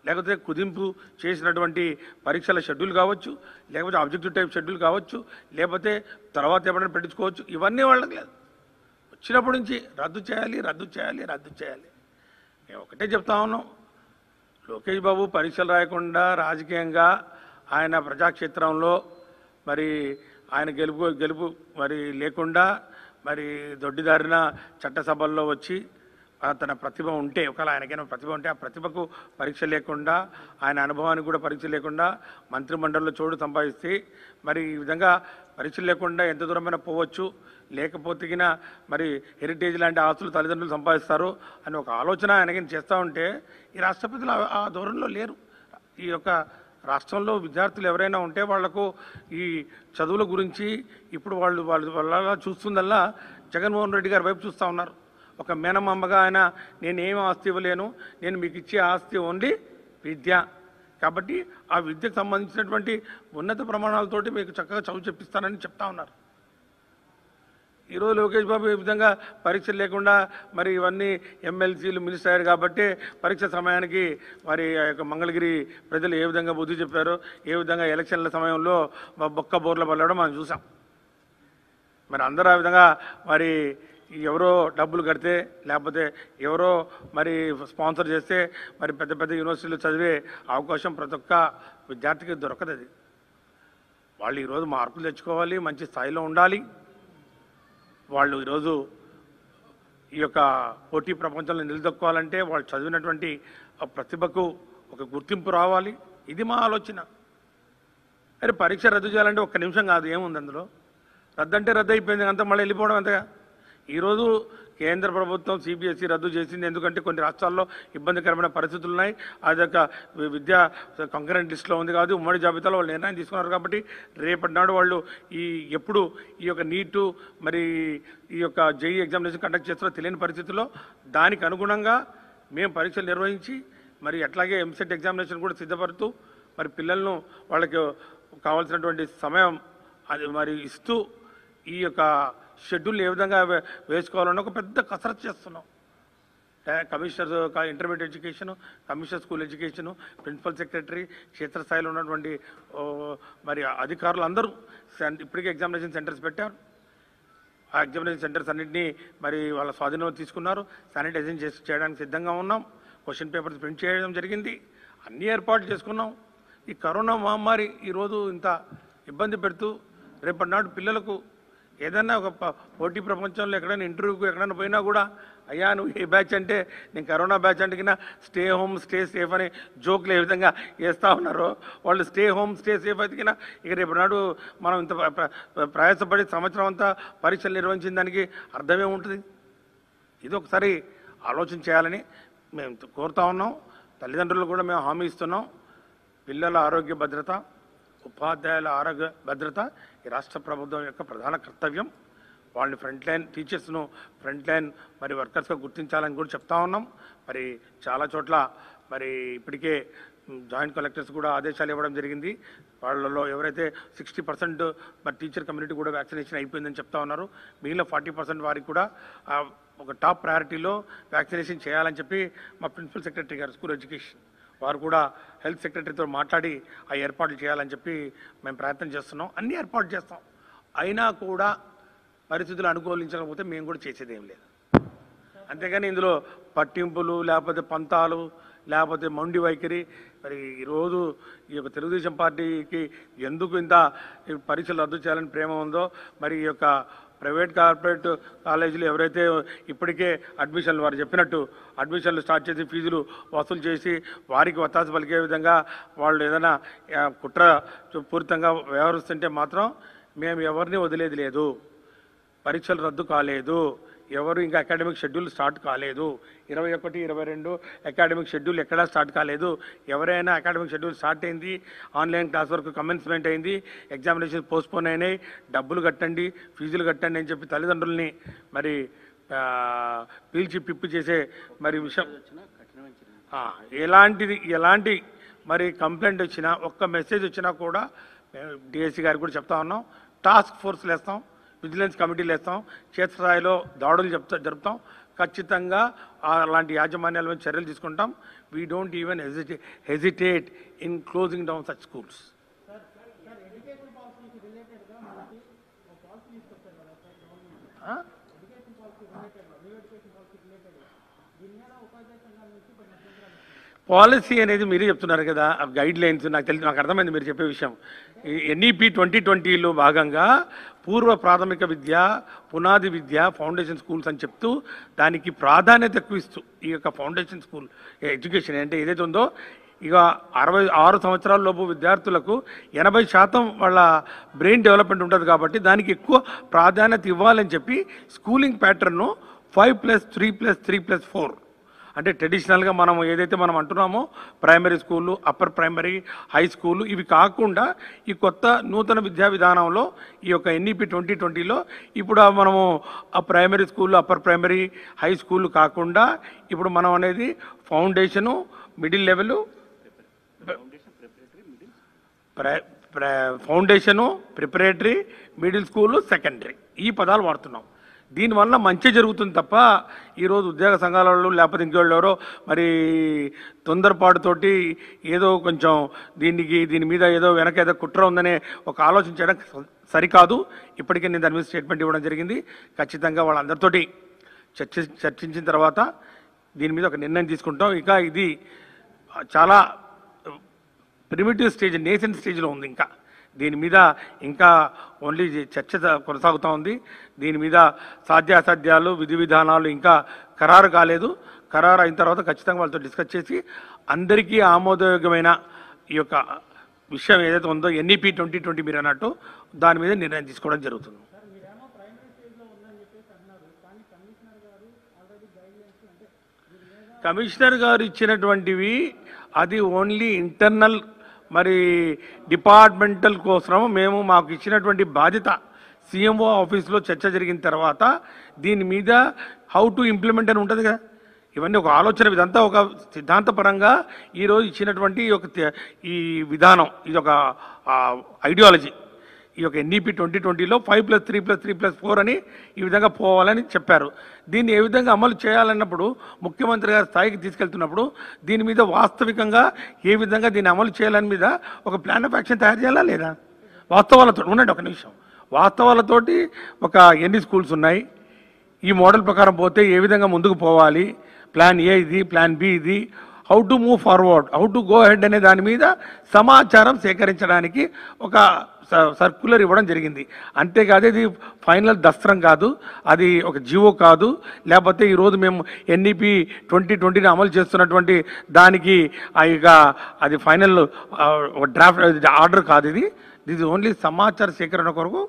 లేకపోతే కుదింపు చేసినటువంటి పరీక్షల షెడ్యూల్ కావచ్చు, లేకపోతే ఆబ్జెక్టివ్ టైప్ షెడ్యూల్ కావచ్చు, లేకపోతే తర్వాత ఎప్పుడైనా పెట్టించుకోవచ్చు. ఇవన్నీ వాళ్ళకి లేదు. వచ్చినప్పటి నుంచి రద్దు చేయాలి. మేము ఒకటే చెప్తా ఉన్నాం, లోకేష్ బాబు పరీక్షలు రాయకుండా రాజకీయంగా ఆయన ప్రజాక్షేత్రంలో మరి ఆయన గెలుపు మరి లేకుండా మరి దొడ్డిదారిన చట్టసభల్లో వచ్చి తన ప్రతిభ ఉంటే, ఒకవేళ ఆయనకైనా ప్రతిభ ఉంటే ఆ ప్రతిభకు పరీక్ష లేకుండా, ఆయన అనుభవానికి కూడా పరీక్ష లేకుండా మంత్రిమండలిలో చోటు సంపాదిస్తే మరి ఈ విధంగా పరీక్షలు లేకుండా ఎంత దూరమైనా పోవచ్చు, లేకపోతే మరి హెరిటేజ్ లాంటి ఆస్తులు తల్లిదండ్రులు సంపాదిస్తారు అని ఒక ఆలోచన ఆయనకి చేస్తూ ఉంటే ఈ రాష్ట్రపతులు ఆ ధోరణిలో లేరు. ఈ యొక్క రాష్ట్రంలో విద్యార్థులు ఎవరైనా ఉంటే వాళ్లకు ఈ చదువుల గురించి ఇప్పుడు వాళ్ళ చూస్తుందల్లా జగన్మోహన్ రెడ్డి గారి వైపు చూస్తూ ఉన్నారు. ఒక మేనమామగా ఆయన నేనేం ఆస్తి ఇవ్వలేను, నేను మీకు ఇచ్చే ఆస్తి ఓన్లీ విద్య, కాబట్టి ఆ విద్యకు సంబంధించినటువంటి ఉన్నత ప్రమాణాలతోటి మీకు చక్కగా చదువు చెప్పిస్తానని చెప్తా ఉన్నారు. ఈరోజు లోకేష్ బాబు ఈ విధంగా పరీక్షలు లేకుండా మరి ఇవన్నీ ఎమ్మెల్సీలు మినిస్టర్ అయ్యారు కాబట్టి పరీక్ష సమయానికి మరి ఆ యొక్క మంగళగిరి ప్రజలు ఏ విధంగా బుద్ధి చెప్పారో, ఏ విధంగా ఎలక్షన్ల సమయంలో బొక్క బోర్ల పడడం మనం చూసాం. మరి అందరూ ఆ విధంగా మరి ఎవరో డబ్బులు కడితే, లేకపోతే ఎవరో మరి స్పాన్సర్ చేస్తే మరి పెద్ద యూనివర్సిటీలు చదివే అవకాశం ప్రతి ఒక్క విద్యార్థికి దొరకదు. అది వాళ్ళు ఈరోజు మార్కులు తెచ్చుకోవాలి, మంచి స్థాయిలో ఉండాలి. వాళ్ళు ఈరోజు ఈ యొక్క పోటీ ప్రపంచంలో నిలదొక్కోవాలంటే వాళ్ళు చదివినటువంటి ప్రతిభకు ఒక గుర్తింపు రావాలి. ఇది మా ఆలోచన. అరే పరీక్ష రద్దు చేయాలంటే ఒక్క నిమిషం కాదు, ఏముంది అందులో? రద్దు అంటే రద్దు అయిపోయింది, అంతా మళ్ళీ వెళ్ళిపోవడం అంతగా. ఈరోజు కేంద్ర ప్రభుత్వం CBSE రద్దు చేసింది ఎందుకంటే కొన్ని రాష్ట్రాల్లో ఇబ్బందికరమైన పరిస్థితులు ఉన్నాయి. అది ఒక విద్యా కంకరెంట్ లిస్టులో ఉంది కాదు, ఉమ్మడి జాబితాలో వాళ్ళు నిర్ణయం తీసుకున్నారు. కాబట్టి రేపటి నాడు వాళ్ళు ఎప్పుడు ఈ యొక్క నీటు మరి ఈ యొక్క JEE ఎగ్జామినేషన్ కండక్ట్ చేస్తారో తెలియని పరిస్థితుల్లో దానికి అనుగుణంగా మేము పరీక్షలు నిర్వహించి మరి అట్లాగే MCET ఎగ్జామినేషన్ కూడా సిద్ధపడుతూ మరి పిల్లలను వాళ్ళకి కావాల్సినటువంటి సమయం అది మరి ఇస్తూ ఈ యొక్క షెడ్యూల్ ఏ విధంగా వేసుకోవాలన్న ఒక పెద్ద కసరత్తు చేస్తున్నాం. Commissioner intermediate education, commissioner school education, principal secretary, క్షేత్రస్థాయిలో ఉన్నటువంటి మరి అధికారులు అందరూ ఇప్పటికే ఎగ్జామినేషన్ సెంటర్స్ పెట్టారు. ఆ ఎగ్జామినేషన్ సెంటర్స్ అన్నింటినీ మరి వాళ్ళ స్వాధీనంలో తీసుకున్నారు. శానిటైజేషన్ చేయడానికి సిద్ధంగా ఉన్నాం. క్వశ్చన్ పేపర్స్ ప్రింట్ చేయడం జరిగింది. అన్ని ఏర్పాట్లు చేసుకున్నాం. ఈ కరోనా మహమ్మారి ఈరోజు ఇంత ఇబ్బంది పెడుతూ రేపటి నాడు పిల్లలకు ఏదైనా ఒక పోటీ ప్రపంచంలో ఎక్కడైనా ఇంటర్వ్యూకి ఎక్కడైనా పోయినా కూడా అయ్యా నువ్వు ఏ బ్యాచ్ అంటే నేను కరోనా బ్యాచ్ అంటే కింద స్టే హోమ్ స్టే సేఫ్ అని జోకులు ఏ విధంగా వేస్తూ ఉన్నారో వాళ్ళు స్టే హోమ్ స్టే సేఫ్ అయితే కింద ఇక రేపటి నాడు మనం ఇంత ప్రయాసపడి సంవత్సరం అంతా పరీక్షలు నిర్వహించిన దానికి అర్థమే ఉంటుంది. ఇది ఒకసారి ఆలోచన చేయాలని మేము కోరుతా ఉన్నాం. తల్లిదండ్రులు కూడా మేము హామీ ఇస్తున్నాం. పిల్లల ఆరోగ్య భద్రత, ఉపాధ్యాయుల ఆరోగ్య భద్రత ఈ రాష్ట్ర ప్రభుత్వం యొక్క ప్రధాన కర్తవ్యం. వాళ్ళని ఫ్రంట్ లైన్ టీచర్స్ను ఫ్రంట్ లైన్ మరి వర్కర్స్గా గుర్తించాలని కూడా చెప్తా ఉన్నాం. మరి చాలా చోట్ల మరి ఇప్పటికే జాయింట్ కలెక్టర్స్ కూడా ఆదేశాలు ఇవ్వడం జరిగింది. వాళ్ళలో ఎవరైతే 60% మరి టీచర్ కమ్యూనిటీ కూడా వ్యాక్సినేషన్ అయిపోయిందని చెప్తా ఉన్నారు. మిగిలిన 40% వారికి కూడా ఒక టాప్ ప్రయారిటీలో వ్యాక్సినేషన్ చేయాలని చెప్పి మా ప్రిన్సిపల్ సెక్రటరీ గారు స్కూల్ ఎడ్యుకేషన్ వారు కూడా హెల్త్ సెక్రటరీతో మాట్లాడి ఆ ఏర్పాట్లు చేయాలని చెప్పి మేము ప్రయత్నం చేస్తున్నాం. అన్ని ఏర్పాట్లు చేస్తాం. అయినా కూడా పరిస్థితులు అనుకూలించకపోతే మేము కూడా చేసేది ఏం లేదు. అంతేగాని ఇందులో పట్టింపులు లేకపోతే పంతాలు లేకపోతే మొండి వైఖరి మరి ఈరోజు ఈ యొక్క తెలుగుదేశం పార్టీకి ఎందుకు ఇంత పరీక్షలు రద్దు చేయాలని ప్రేమ ఉందో మరి ఈ యొక్క ప్రైవేట్ కార్పొరేట్ కాలేజీలు ఎవరైతే ఇప్పటికే అడ్మిషన్లు వారు చెప్పినట్టు అడ్మిషన్లు స్టార్ట్ చేసి ఫీజులు వసూలు చేసి వారికి వత్తాసు పలికే విధంగా వాళ్ళు ఏదైనా కుట్ర పూరితంగా వ్యవహరిస్తుంటే మాత్రం మేము ఎవరిని వదిలేది లేదు. పరీక్షలు రద్దు కాలేదు. ఎవరు ఇంకా అకాడమిక్ షెడ్యూల్ స్టార్ట్ కాలేదు. 21, 22 అకాడమిక్ షెడ్యూల్ ఎక్కడా స్టార్ట్ కాలేదు. ఎవరైనా అకాడమిక్ షెడ్యూల్ స్టార్ట్ అయింది, ఆన్లైన్ క్లాస్ వరకు కమెన్స్మెంట్ అయింది, ఎగ్జామినేషన్ పోస్ట్పోన్ అయినాయి, డబ్బులు కట్టండి, ఫీజులు కట్టండి అని చెప్పి తల్లిదండ్రుల్ని మరి పీల్చి పిప్పు చేసే మరి విషయం ఎలాంటి మరి కంప్లైంట్ వచ్చినా ఒక్క మెసేజ్ వచ్చినా కూడా డిఎస్సీ గారికి కూడా చెప్తా ఉన్నాం. టాస్క్ ఫోర్స్లు వేస్తాం, విజిలెన్స్ కమిటీలు వేస్తాం, క్షేత్రస్థాయిలో దాడులు జరుపుతాం. ఖచ్చితంగా అలాంటి యాజమాన్యాల మీద చర్యలు తీసుకుంటాం. We don't even hesitate in closing down such schools. Policy అనేది మీరే చెప్తున్నారు కదా, గైడ్ లైన్స్ నాకు అర్థమైంది మీరు చెప్పే విషయం. ఎన్ఈపి 2020లో భాగంగా పూర్వ ప్రాథమిక విద్య, పునాది విద్య, ఫౌండేషన్ స్కూల్స్ అని చెప్తూ దానికి ప్రాధాన్యత ఎక్కువ ఇస్తూ ఈ యొక్క ఫౌండేషన్ స్కూల్ ఎడ్యుకేషన్ అంటే ఏదైతే ఉందో ఇక 66 సంవత్సరాల లోపు విద్యార్థులకు 80% వాళ్ళ బ్రెయిన్ డెవలప్మెంట్ ఉంటుంది కాబట్టి దానికి ఎక్కువ ప్రాధాన్యత ఇవ్వాలని చెప్పి స్కూలింగ్ ప్యాటర్న్ను 5+3+3+4 అంటే ట్రెడిషనల్గా మనం ఏదైతే మనం అంటున్నామో ప్రైమరీ స్కూళ్ళు, అప్పర్ ప్రైమరీ, హై స్కూలు ఇవి కాకుండా ఈ కొత్త నూతన విద్యా విధానంలో ఈ యొక్క ఎన్ఈపి 2020లో ఇప్పుడు మనము ఆ ప్రైమరీ స్కూళ్ళు, అప్పర్ ప్రైమరీ, హై స్కూళ్ళు కాకుండా ఇప్పుడు మనం అనేది foundation, middle level, foundation, preparatory, middle school, secondary ఈ పదాలు వాడుతున్నాం. దీనివల్ల మంచి జరుగుతుంది తప్ప ఈరోజు ఉద్యోగ సంఘాల వాళ్ళు లేకపోతే ఇంకోళ్ళు ఎవరో మరి తొందరపాటుతోటి ఏదో కొంచెం దీని మీద ఏదో వెనక ఏదో కుట్ర ఉందనే ఒక ఆలోచన చేయడం సరికాదు. ఇప్పటికే నేను దాని మీద స్టేట్మెంట్ ఇవ్వడం జరిగింది. ఖచ్చితంగా వాళ్ళందరితోటి చర్చించిన తర్వాత దీని మీద ఒక నిర్ణయం తీసుకుంటాం. ఇక ఇది చాలా ప్రిమిటివ్ స్టేజ్, నేసెంట్ స్టేజ్లో ఉంది. ఇంకా దీని మీద ఇంకా ఓన్లీ చర్చ కొనసాగుతూ ఉంది. దీని మీద సాధ్యాసాధ్యాలు, విధి విధానాలు ఇంకా ఖరారు కాలేదు. ఖరారు అయిన తర్వాత ఖచ్చితంగా వాళ్ళతో డిస్కస్ చేసి అందరికీ ఆమోదయోగ్యమైన ఈ యొక్క విషయం ఏదైతే ఉందో ఎన్ఈపి 2020 మీరు అన్నట్టు దాని మీద నిర్ణయం తీసుకోవడం జరుగుతుంది. కమిషనర్ గారు ఇచ్చినటువంటివి అది ఓన్లీ ఇంటర్నల్ మరి డిపార్ట్మెంటల్ కోసం మేము మాకు ఇచ్చినటువంటి బాధ్యత సీఎంఓ ఆఫీస్లో చర్చ జరిగిన తర్వాత దీని మీద హౌ టు ఇంప్లిమెంట్ అని ఉంటుంది కదా. ఇవన్నీ ఒక ఆలోచన, ఇదంతా ఒక సిద్ధాంతపరంగా ఈరోజు ఇచ్చినటువంటి ఈ విధానం ఇది ఒక ఐడియాలజీ. ఈ యొక్క ఎన్ఈపి 2020లో 5+3+3+4 అని ఈ విధంగా పోవాలని చెప్పారు. దీన్ని ఏ విధంగా అమలు చేయాలన్నప్పుడు ముఖ్యమంత్రి గారి స్థాయికి తీసుకెళ్తున్నప్పుడు దీని మీద వాస్తవికంగా ఏ విధంగా దీన్ని అమలు చేయాలని మీద ఒక ప్లాన్ ఆఫ్ యాక్షన్ తయారు చేయాలా లేదా? వాస్తవాలతో ఉండండి ఒక నిమిషం. వాస్తవాలతోటి ఒక ఎన్ని స్కూల్స్ ఉన్నాయి, ఈ మోడల్ ప్రకారం పోతే ఏ విధంగా ముందుకు పోవాలి, ప్లాన్ ఏ ఇది, ప్లాన్ బి ఇది, how to move forward, how to go head అనే దాని మీద సమాచారం సేకరించడానికి ఒక సర్క్యులర్ ఇవ్వడం జరిగింది. అంతేకాదు ఇది ఫైనల్ దస్త్రం కాదు, అది ఒక జీవో కాదు, లేకపోతే ఈరోజు మేము ఎన్ఈపి 2020ని అమలు చేస్తున్నటువంటి దానికి ఇక అది ఫైనల్ డ్రాఫ్ట్ ఆర్డర్ కాదు. ఇది ఓన్లీ సమాచార సేకరణ కొరకు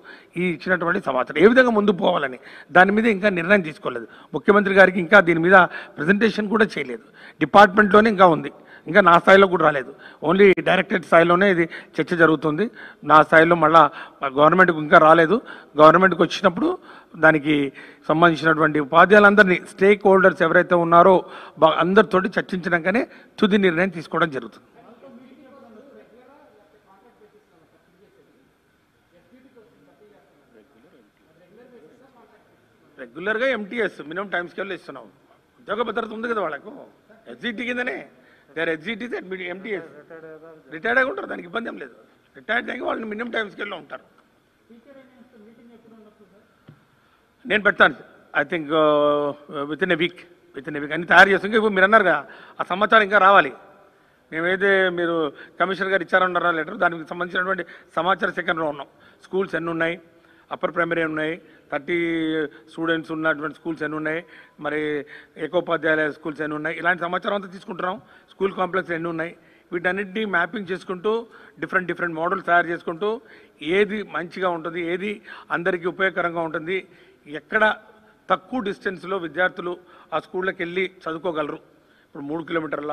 ఈ ఇచ్చినటువంటి సమాచారం ఏ విధంగా ముందుకు పోవాలని దాని మీద ఇంకా నిర్ణయం తీసుకోలేదు. ముఖ్యమంత్రి గారికి ఇంకా దీని మీద ప్రజెంటేషన్ కూడా చేయలేదు. డిపార్ట్మెంట్లోనే ఇంకా ఉంది, ఇంకా నా స్థాయిలో కూడా రాలేదు. ఓన్లీ డైరెక్టరేట్ స్థాయిలోనే ఇది చర్చ జరుగుతుంది. నా స్థాయిలో మళ్ళా గవర్నమెంట్కి ఇంకా రాలేదు. గవర్నమెంట్కి వచ్చినప్పుడు దానికి సంబంధించినటువంటి ఉపాధ్యాయులందరినీ, స్టేక్ హోల్డర్స్ ఎవరైతే ఉన్నారో అందరితోటి చర్చించినాకనే తుది నిర్ణయం తీసుకోవడం జరుగుతుంది. రెగ్యులర్గా ఎంటీఎస్ మినిమం టైం స్కేల్లో ఇస్తున్నాం. ఉద్యోగ భద్రత ఉంది కదా వాళ్ళకు, ఎస్జిటి కిందనే దేర్ ఎస్జిటీస్ ఎంటీఎస్ రిటైర్డ్ అయి ఉంటారు, దానికి ఇబ్బంది ఏం లేదు. రిటైర్డ్ అయ్యి వాళ్ళు మినిమం టైం స్కేల్లో ఉంటారు. నేను పెడతాను, I think with in a week అన్ని తయారు చేస్తాం. ఇప్పుడు మీరు అన్నారు కదా ఆ సమాచారం ఇంకా రావాలి. మేమైతే మీరు కమిషనర్ గారు ఇచ్చారన్నారా లెటర్, దానికి సంబంధించినటువంటి సమాచార సేకరణలో ఉన్నాం. స్కూల్స్ ఎన్ని ఉన్నాయి, అప్పర్ ప్రైమరీ ఉన్నాయి, 30 స్టూడెంట్స్ ఉన్నటువంటి స్కూల్స్ ఎన్ని ఉన్నాయి, మరి ఏకోపాధ్యాయుల స్కూల్స్ ఎన్ని ఉన్నాయి, ఇలాంటి సమాచారం అంతా తీసుకుంటున్నాం. స్కూల్ కాంప్లెక్స్ ఎన్ని ఉన్నాయి, వీటన్నిటిని మ్యాపింగ్ చేసుకుంటూ డిఫరెంట్ మోడల్స్ తయారు చేసుకుంటూ ఏది మంచిగా ఉంటుంది, ఏది అందరికీ ఉపయోగకరంగా ఉంటుంది, ఎక్కడ తక్కువ డిస్టెన్స్లో విద్యార్థులు ఆ స్కూళ్ళకి వెళ్ళి చదువుకోగలరు. ఇప్పుడు 3 కిలోమీటర్ల,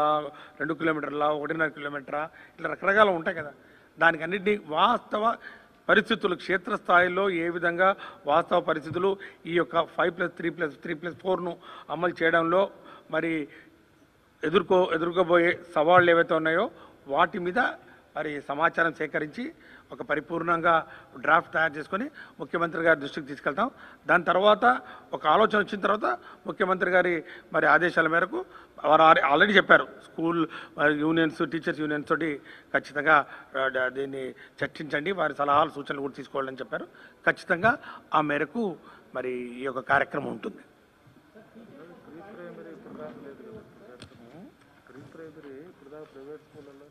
2 కిలోమీటర్ల, 1.5 కిలోమీటరా, ఇట్లా రకరకాలు ఉంటాయి కదా. దానికి అన్నింటినీ వాస్తవ పరిస్థితులు క్షేత్రస్థాయిలో ఏ విధంగా వాస్తవ పరిస్థితులు ఈ యొక్క 5+3+3+4ను అమలు చేయడంలో మరి ఎదుర్కోబోయే సవాళ్ళు ఏవైతే ఉన్నాయో వాటి మీద మరి సమాచారం సేకరించి ఒక పరిపూర్ణంగా డ్రాఫ్ట్ తయారు చేసుకొని ముఖ్యమంత్రి గారి దృష్టికి తీసుకెళ్తాం. దాని తర్వాత ఒక ఆలోచన వచ్చిన తర్వాత ముఖ్యమంత్రి గారి మరి ఆదేశాల మేరకు వారు ఆల్రెడీ చెప్పారు, స్కూల్ యూనియన్స్, టీచర్స్ యూనియన్స్ తోటి ఖచ్చితంగా దీన్ని చర్చించండి, వారి సలహాలు సూచనలు కూడా తీసుకోవాలని చెప్పారు. ఖచ్చితంగా ఆ మేరకు మరి ఈ యొక్క కార్యక్రమం ఉంటుంది. ప్రైవేట్ స్కూళ్ళలో